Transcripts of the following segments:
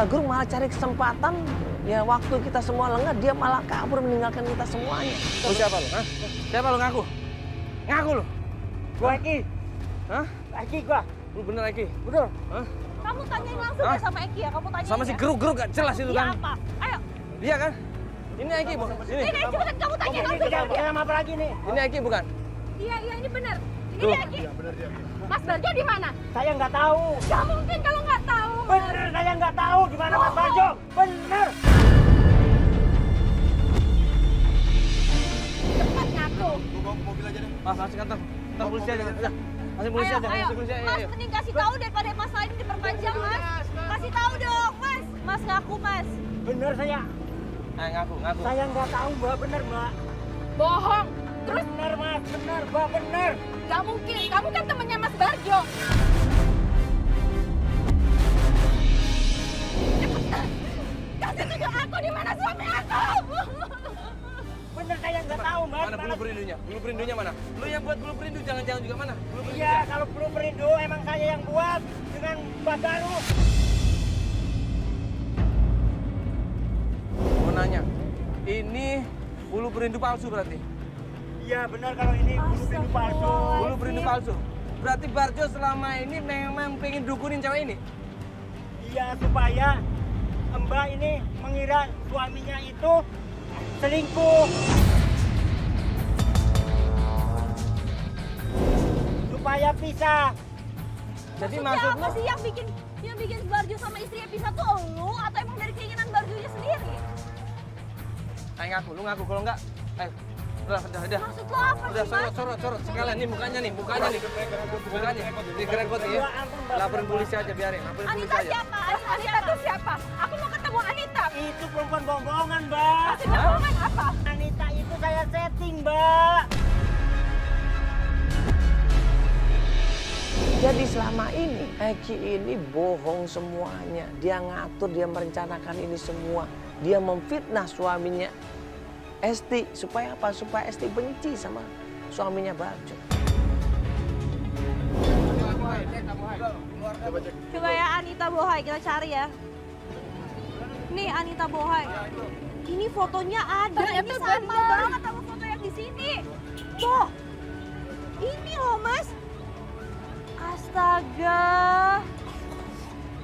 Bagro malah cari kesempatan, ya waktu kita semua lengah, dia malah kabur meninggalkan kita semuanya. Lu siapa lu? Hah? Siapa lu ngaku? Ngaku lu? Gua Eki. Hah? Eki gua. Lu bener Eki? Betul. Hah? Kamu tanyain langsung Hah? ya sama Eki ya, kamu tanyain Sama si ya. geruk-geruk gak jelas itu Iya kan? apa? Ayo, Iya kan? Ini Eki bukan? Ini. ini cepetan kamu tanyain Ini langsung. kejadian apa lagi nih? Ini Eki bukan? Iya, ini benar. Ini Tuh. Eki. Mas Barjo di mana? Saya nggak tahu. Gak mungkin kalau nggak tahu. Bener saya nggak tahu di mana Mas Barjo. Bener. Cepat ngaku. Mas, kasih kantor. Kantor polisi aja. Udah. Kasih polisi Ayo, aja. ayo. Kasih polisi aja. Mas, Ayo. mending kasih tahu daripada masalah ini diperpanjang, Mas. Kasih tahu dong, Mas. Mas ngaku, Mas. Bener saya. Ayo ngaku, ngaku. Saya nggak tahu Mbak. Bener Mbak. Bohong. Terus Bener Mas. Bener Mbak. Bener. gak mungkin. Kamu kan temannya Mas Barjo. Cepetan. Kasih tunjuk aku di mana suami aku. Bener saya nggak tahu Mbak. Mana bulu perindunya? Bulu perindunya mana? Lu yang buat bulu perindu jangan-jangan juga mana? Bulu perindu. Iya kalau belum perindu emang saya yang buat dengan Mbak Baru. Mau nanya. Ini bulu perindu palsu berarti? Iya benar kalau ini bulu perindu palsu. Bulu perindu palsu. Berarti Barjo selama ini memang pengen dukunin cewek ini? Iya supaya Mbak ini mengira suaminya itu selingkuh. Supaya pisah. Jadi Maksudnya apa maksudmu? sih yang bikin Barjo sama istrinya pisah tuh elu atau emang dari keinginan Barjonya sendiri? Ayo ngaku, lu ngaku kalau enggak. Ayo. Udah. Maksud lo apa Udah sih, Mas? sorot sekalian nih mukanya nih. Mukanya. Digerekot ya. Laporin polisi aja biarin. Laporin polisi Anita aja. siapa? Anita tuh siapa? Aku mau ketemu Anita. Itu perempuan bohongan, Mbak. Masih bohongan apa? Anita itu saya setting, Mbak. Jadi selama ini, Eki ini bohong semuanya. Dia ngatur, dia merencanakan ini semua. Dia memfitnah suaminya Esti. Supaya apa? Supaya Esti benci sama suaminya Barjo. Coba ya Anita Bohai, kita cari ya. Nih Anita Bohai. Ini fotonya ada, ini sama banget sama foto yang di sini. Boh, ini loh Mas. Astaga.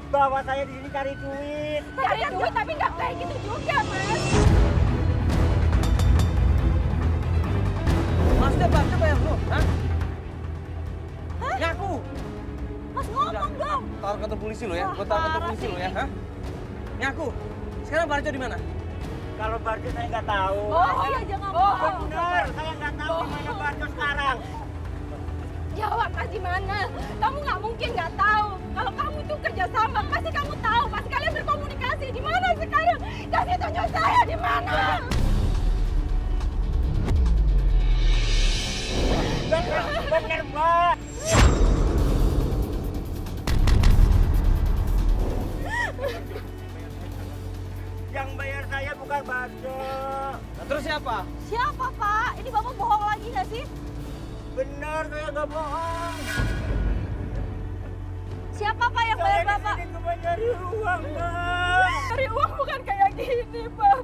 Bawa saya di sini cari duit. Cari duit tapi nggak kayak gitu juga Mas. Maksudnya Barjo bayar lu? Hah? Ngaku. Mas ngomong dong. Taruh kantor polisi lo ya. Wah, Gua taruh kantor parah polisi lo sih ya. ini. Hah? Ngaku. Sekarang Barjo di mana? Kalau Barjo saya nggak tahu. Oh iya jangan bohong. Bener, saya nggak tahu di mana Barjo sekarang. Jawab Mas di mana? Kamu nggak mungkin nggak tahu. Kalau kamu itu kerja sama, pasti kamu tahu. Pasti kalian berkomunikasi. Di mana sekarang? Kasih tunjuk saya di mana? Bener, Mbak. Yang bayar saya bukan Barjo. Nah, terus siapa? Siapa Pak? Ini Bapak bohong lagi nggak sih? Bener, saya nggak bohong. Siapa Pak yang Saya bayar di Bapak? sini cuma nyari uang, Mbak. Cari uang bukan kayak gini Pak.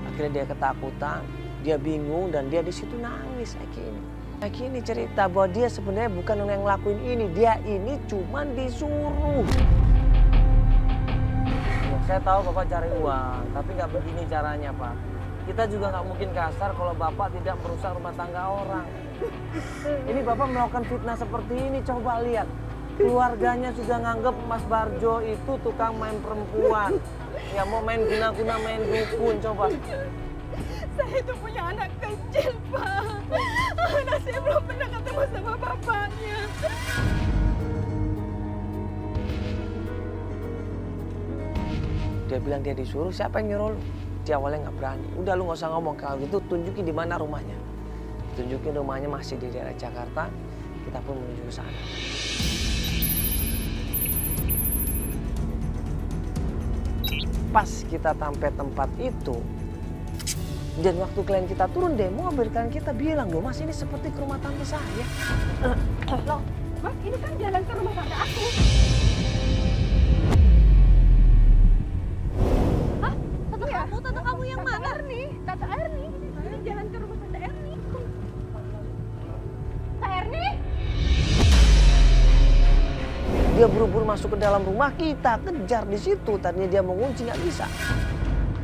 Akhirnya dia ketakutan, dia bingung dan dia di situ nangis Eki ini. Eki ini cerita bahwa dia sebenarnya bukan orang yang ngelakuin ini, dia ini cuman disuruh. Saya tahu Bapak cari uang, tapi nggak begini caranya Pak. Kita juga nggak mungkin kasar kalau Bapak tidak merusak rumah tangga orang. Ini Bapak melakukan fitnah seperti ini, coba lihat. Keluarganya sudah nganggep Mas Barjo itu tukang main perempuan. Ya mau main guna-guna, main dukun, coba. Saya itu punya anak kecil Pak. Anak saya belum pernah ketemu sama bapaknya. Dia bilang dia disuruh, siapa yang nyuruh lu? Dia awalnya nggak berani. Udah lu nggak usah ngomong kalau gitu, tunjukin di mana rumahnya. Tunjukin rumahnya masih di daerah Jakarta, kita pun menuju ke sana. Pas kita sampai tempat itu, Dan waktu klien kita turun dari mobil, klien kita bilang, loh mas ini seperti ke rumah tante saya. Loh, Mas, ini kan jalan ke rumah tante aku. Hah? Tante kamu yang mana? Tante Erni. Ini jalan ke rumah tante Erni. Tante Erni? Dia buru-buru masuk ke dalam rumah kita, kejar di situ. Tadinya dia mau ngunci, nggak bisa.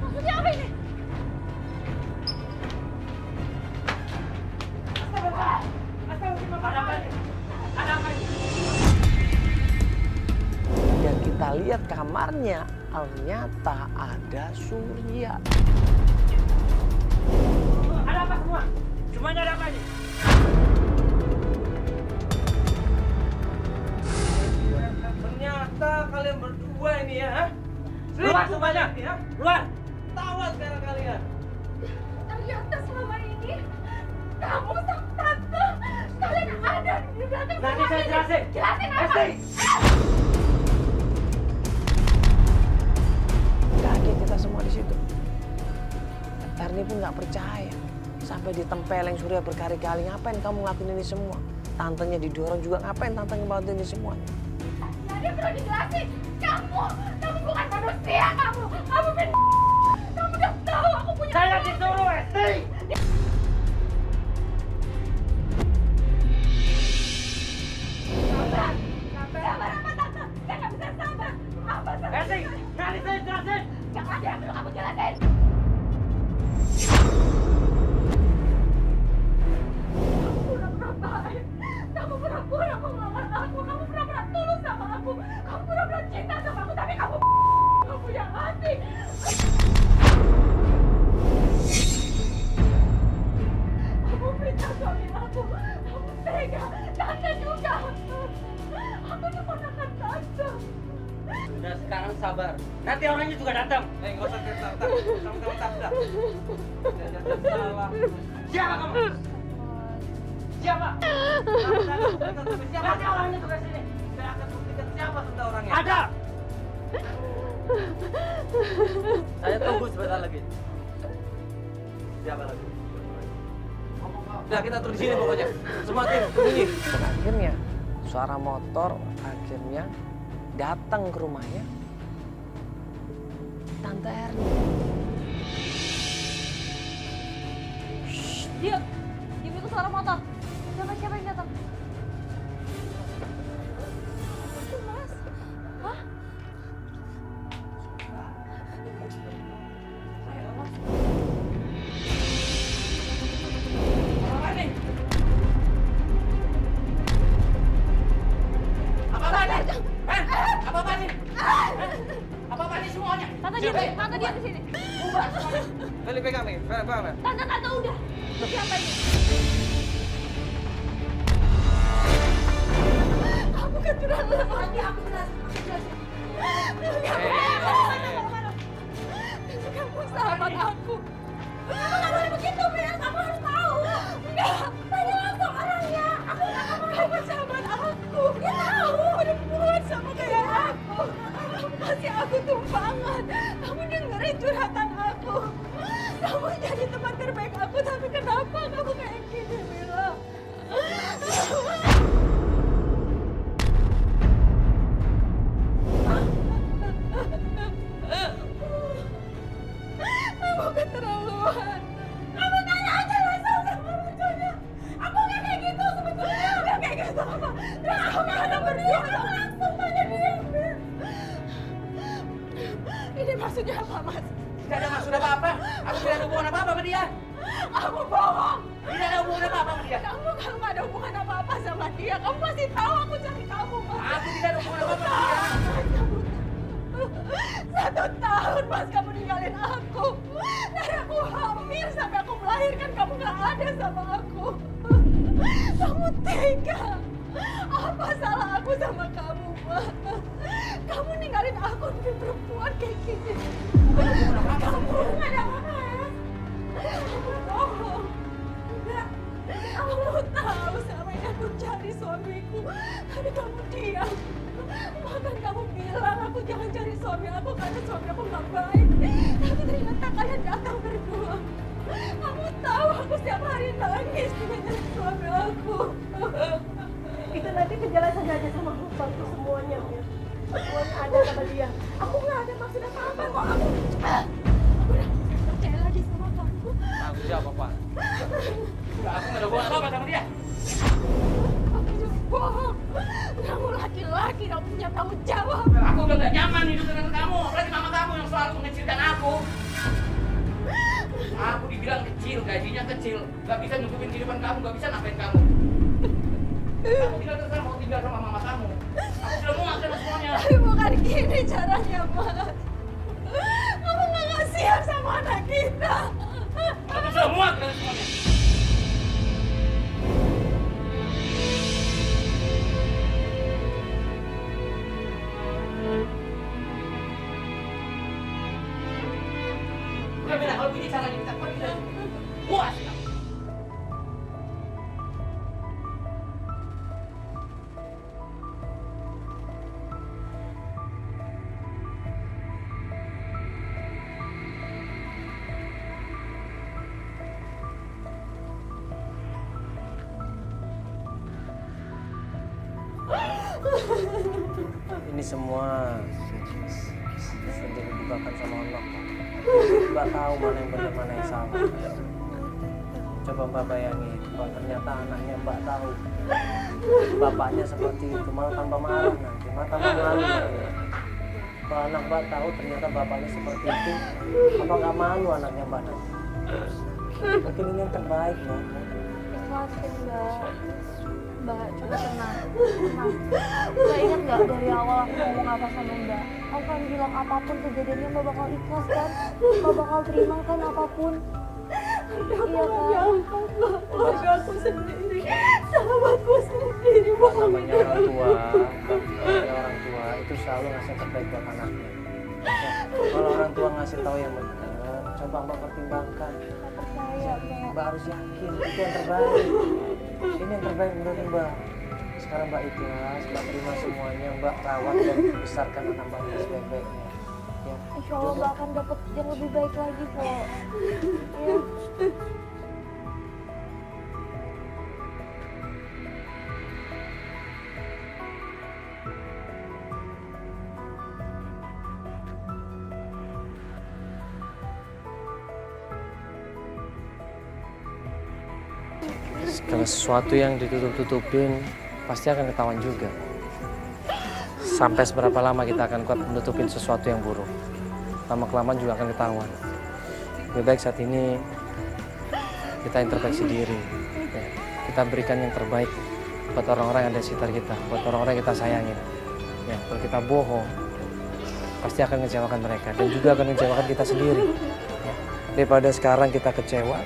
Maksudnya apa ini? Dan kita lihat kamarnya, ternyata ada Surya. Ada apa semua? Semuanya ada apa ini? Ternyata kalian berdua ini ya, ha? Keluar semuanya! Ya? Keluar! Tawa sekarang kalian. Ternyata selama ini kamu sama tante kalian ada di belakang Nanti semua saya ini. jelasin. Jelasin apa? Esti! Kaget kita semua di situ. Erni pun nggak percaya. Sampai ditempeleng Surya berkali-kali, ngapain kamu ngelakuin ini semua? Tantenya didorong juga, ngapain tante ngebantu ini semuanya? Tadi perlu dijelasin. Kamu bukan manusia kamu. Kamu udah tahu aku punya. Saya disuruh, Esti! Sabar apa tante? Saya nggak bisa sabar. Apa sabar? Esti! Nanti saya jelasin! Jangan ada yang perlu kamu jelasin. Kamu pura-pura baik. Kamu pura-pura melamar aku. Kamu pura-pura tulus sama aku. Kamu pura-pura cinta sama aku. Tapi kamu punya hati. Kamu fitnah suami aku. Kamu tega. Tante juga. Aku tuh ponakan tante. Udah sekarang sabar. Nanti orangnya juga datang. Nggak usah tak. Sama-sama tak dah. Jangan salah. Siapa kamu? Siapa? Nanti orangnya juga sini. Saya akan buktikan siapa sebenarnya orangnya. Ada! Saya tunggu sebentar lagi. Siapa lagi? Nah, kita terus di sini pokoknya. Semua tim, sembunyi. Dan akhirnya suara motor akhirnya datang ke rumahnya Tante Erni. Diam itu suara motor. Siapa yang datang? Itu Mas. Hah? Apa ini? Apa-apa ini? Hah? Apa-apa ini? Apa-apa ini semuanya? Tante diam di sini. Bubar semuanya. Kali pegang nih, pegang. Tante udah. Siapa ini? Kamu keterlaluan. Nanti aku jelasin. Kamu sahabat aku. Kamu nggak boleh begitu, Mel. Kamu harus tahu. Enggak, tanya langsung orangnya. Aku nggak mau kamu sahabat aku. Dia tahu udah buat sama kayak aku. Kamu kasih aku tumpangan. Kamu dengerin curhatan aku. Kamu jadi teman terbaik aku, tapi kenapa kamu kayak gini, Mila? Kamu keterlaluan. Kamu tanya aja langsung sama lucunya. Aku nggak kayak gitu sebetulnya. Nggak kayak gitu apa? Terus aku nggak ada berdua. Kamu langsung tanya dia. Ini maksudnya apa, Mas? Tidak ada maksud apa-apa. Aku tidak ada hubungan apa-apa sama dia. Kamu bohong. Tidak ada hubungan apa-apa sama dia. Kamu kalau nggak ada hubungan apa-apa sama dia, kamu pasti tahu aku cari kamu, Mas. Aku tidak ada hubungan apa-apa sama dia. 1 tahun, Mas, kamu ninggalin aku. Dari aku hamil sampai aku melahirkan, kamu nggak ada sama aku. Kamu tega. Apa salah aku sama kamu, Mas? Kamu ninggalin aku demi perempuan kayak gini. Kamu nggak ada apa-apa, ya? Kamu bohong. Enggak. Kamu tahu selama ini aku cari suamiku, tapi kamu diam. Bahkan kamu bilang aku jangan cari suami aku karena suami aku nggak baik. Tapi ternyata kalian datang berdua. tahu aku setiap hari nangis dengan suami aku. Kita nanti kejelasan aja sama Gustaf itu semuanya, Mir. Semuanya ada sama dia. Aku nggak ada maksud apa-apa kok. Aku udah percaya lagi sama kamu. Tanggung jawab papa. Enggak, aku nggak ada hubungan apa-apa sama dia. Aku juga bohong. Kamu laki-laki, kamu punya tanggung jawab. Aku udah nggak nyaman hidup dengan kamu. Apalagi mama kamu yang selalu mengecilkan aku. Aku dibilang kecil, gajinya kecil. Nggak bisa nyukupin kehidupan kamu, nggak bisa nampain kamu. Kamu tinggal terserah mau tinggal sama mama kamu. Aku sudah muak sama semuanya. Tapi bukan gini caranya, Mas. Kamu nggak kasihan sama anak kita. Aku sudah muak dengan semuanya. Udah beda, kalau begini caranya kita pergi dari sini. Puas ya. Ini semua sudah dibukakan sama Allah. Mbak tahu mana yang benar mana yang salah. Coba Mbak bayangin, kalau ternyata anaknya Mbak tahu bapaknya seperti itu, malah tambah marah nanti, malah tambah malu nanti. Kalau anak Mbak tahu ternyata bapaknya seperti itu, apa nggak malu anaknya Mbak nanti? Mungkin ini yang terbaik, Mbak. Ikhlasin, Mbak. Mbak, coba tenang. Mbak ingat nggak dari awal aku ngomong apa sama Mbak? Aku kan bilang apapun kejadiannya Mbak bakal ikhlas kan? Mbak bakal terima kan apapun? Iya kan? Ya ampun, Mbak. Keluarga aku sendiri. Sahabatku sendiri, Mbak. Namanya orang tua, namanya orang tua itu selalu ngasih yang terbaik buat anaknya. Ya, kalau orang tua ngasih tahu yang benar, coba Mbak pertimbangkan. Mbak percaya, Mbak. Mbak harus yakin itu yang terbaik. Ini yang terbaik menurut Mbak. Sekarang Mbak ikhlas, Mbak terima semuanya, Mbak rawat dan besarkan anak Mbak dengan sebaik-baiknya. Ya, Insya Allah Mbak akan dapat yang lebih baik lagi kok. Ya. Segala sesuatu yang ditutup-tutupin pasti akan ketahuan juga. Sampai seberapa lama kita akan kuat menutupin sesuatu yang buruk, lama-kelamaan juga akan ketahuan. Lebih baik saat ini kita introspeksi diri, ya. Kita berikan yang terbaik buat orang-orang yang ada di sekitar kita, buat orang-orang yang kita sayangin. Ya, kalau kita bohong, pasti akan mengecewakan mereka dan juga akan mengecewakan kita sendiri. Ya. Daripada sekarang kita kecewa,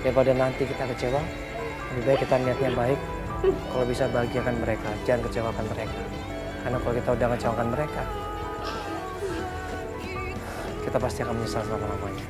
daripada nanti kita kecewa, lebih baik kita niatnya baik. Kalau bisa bahagiakan mereka, jangan kecewakan mereka. Karena kalau kita udah ngecewakan mereka, kita pasti akan menyesal selama-lamanya.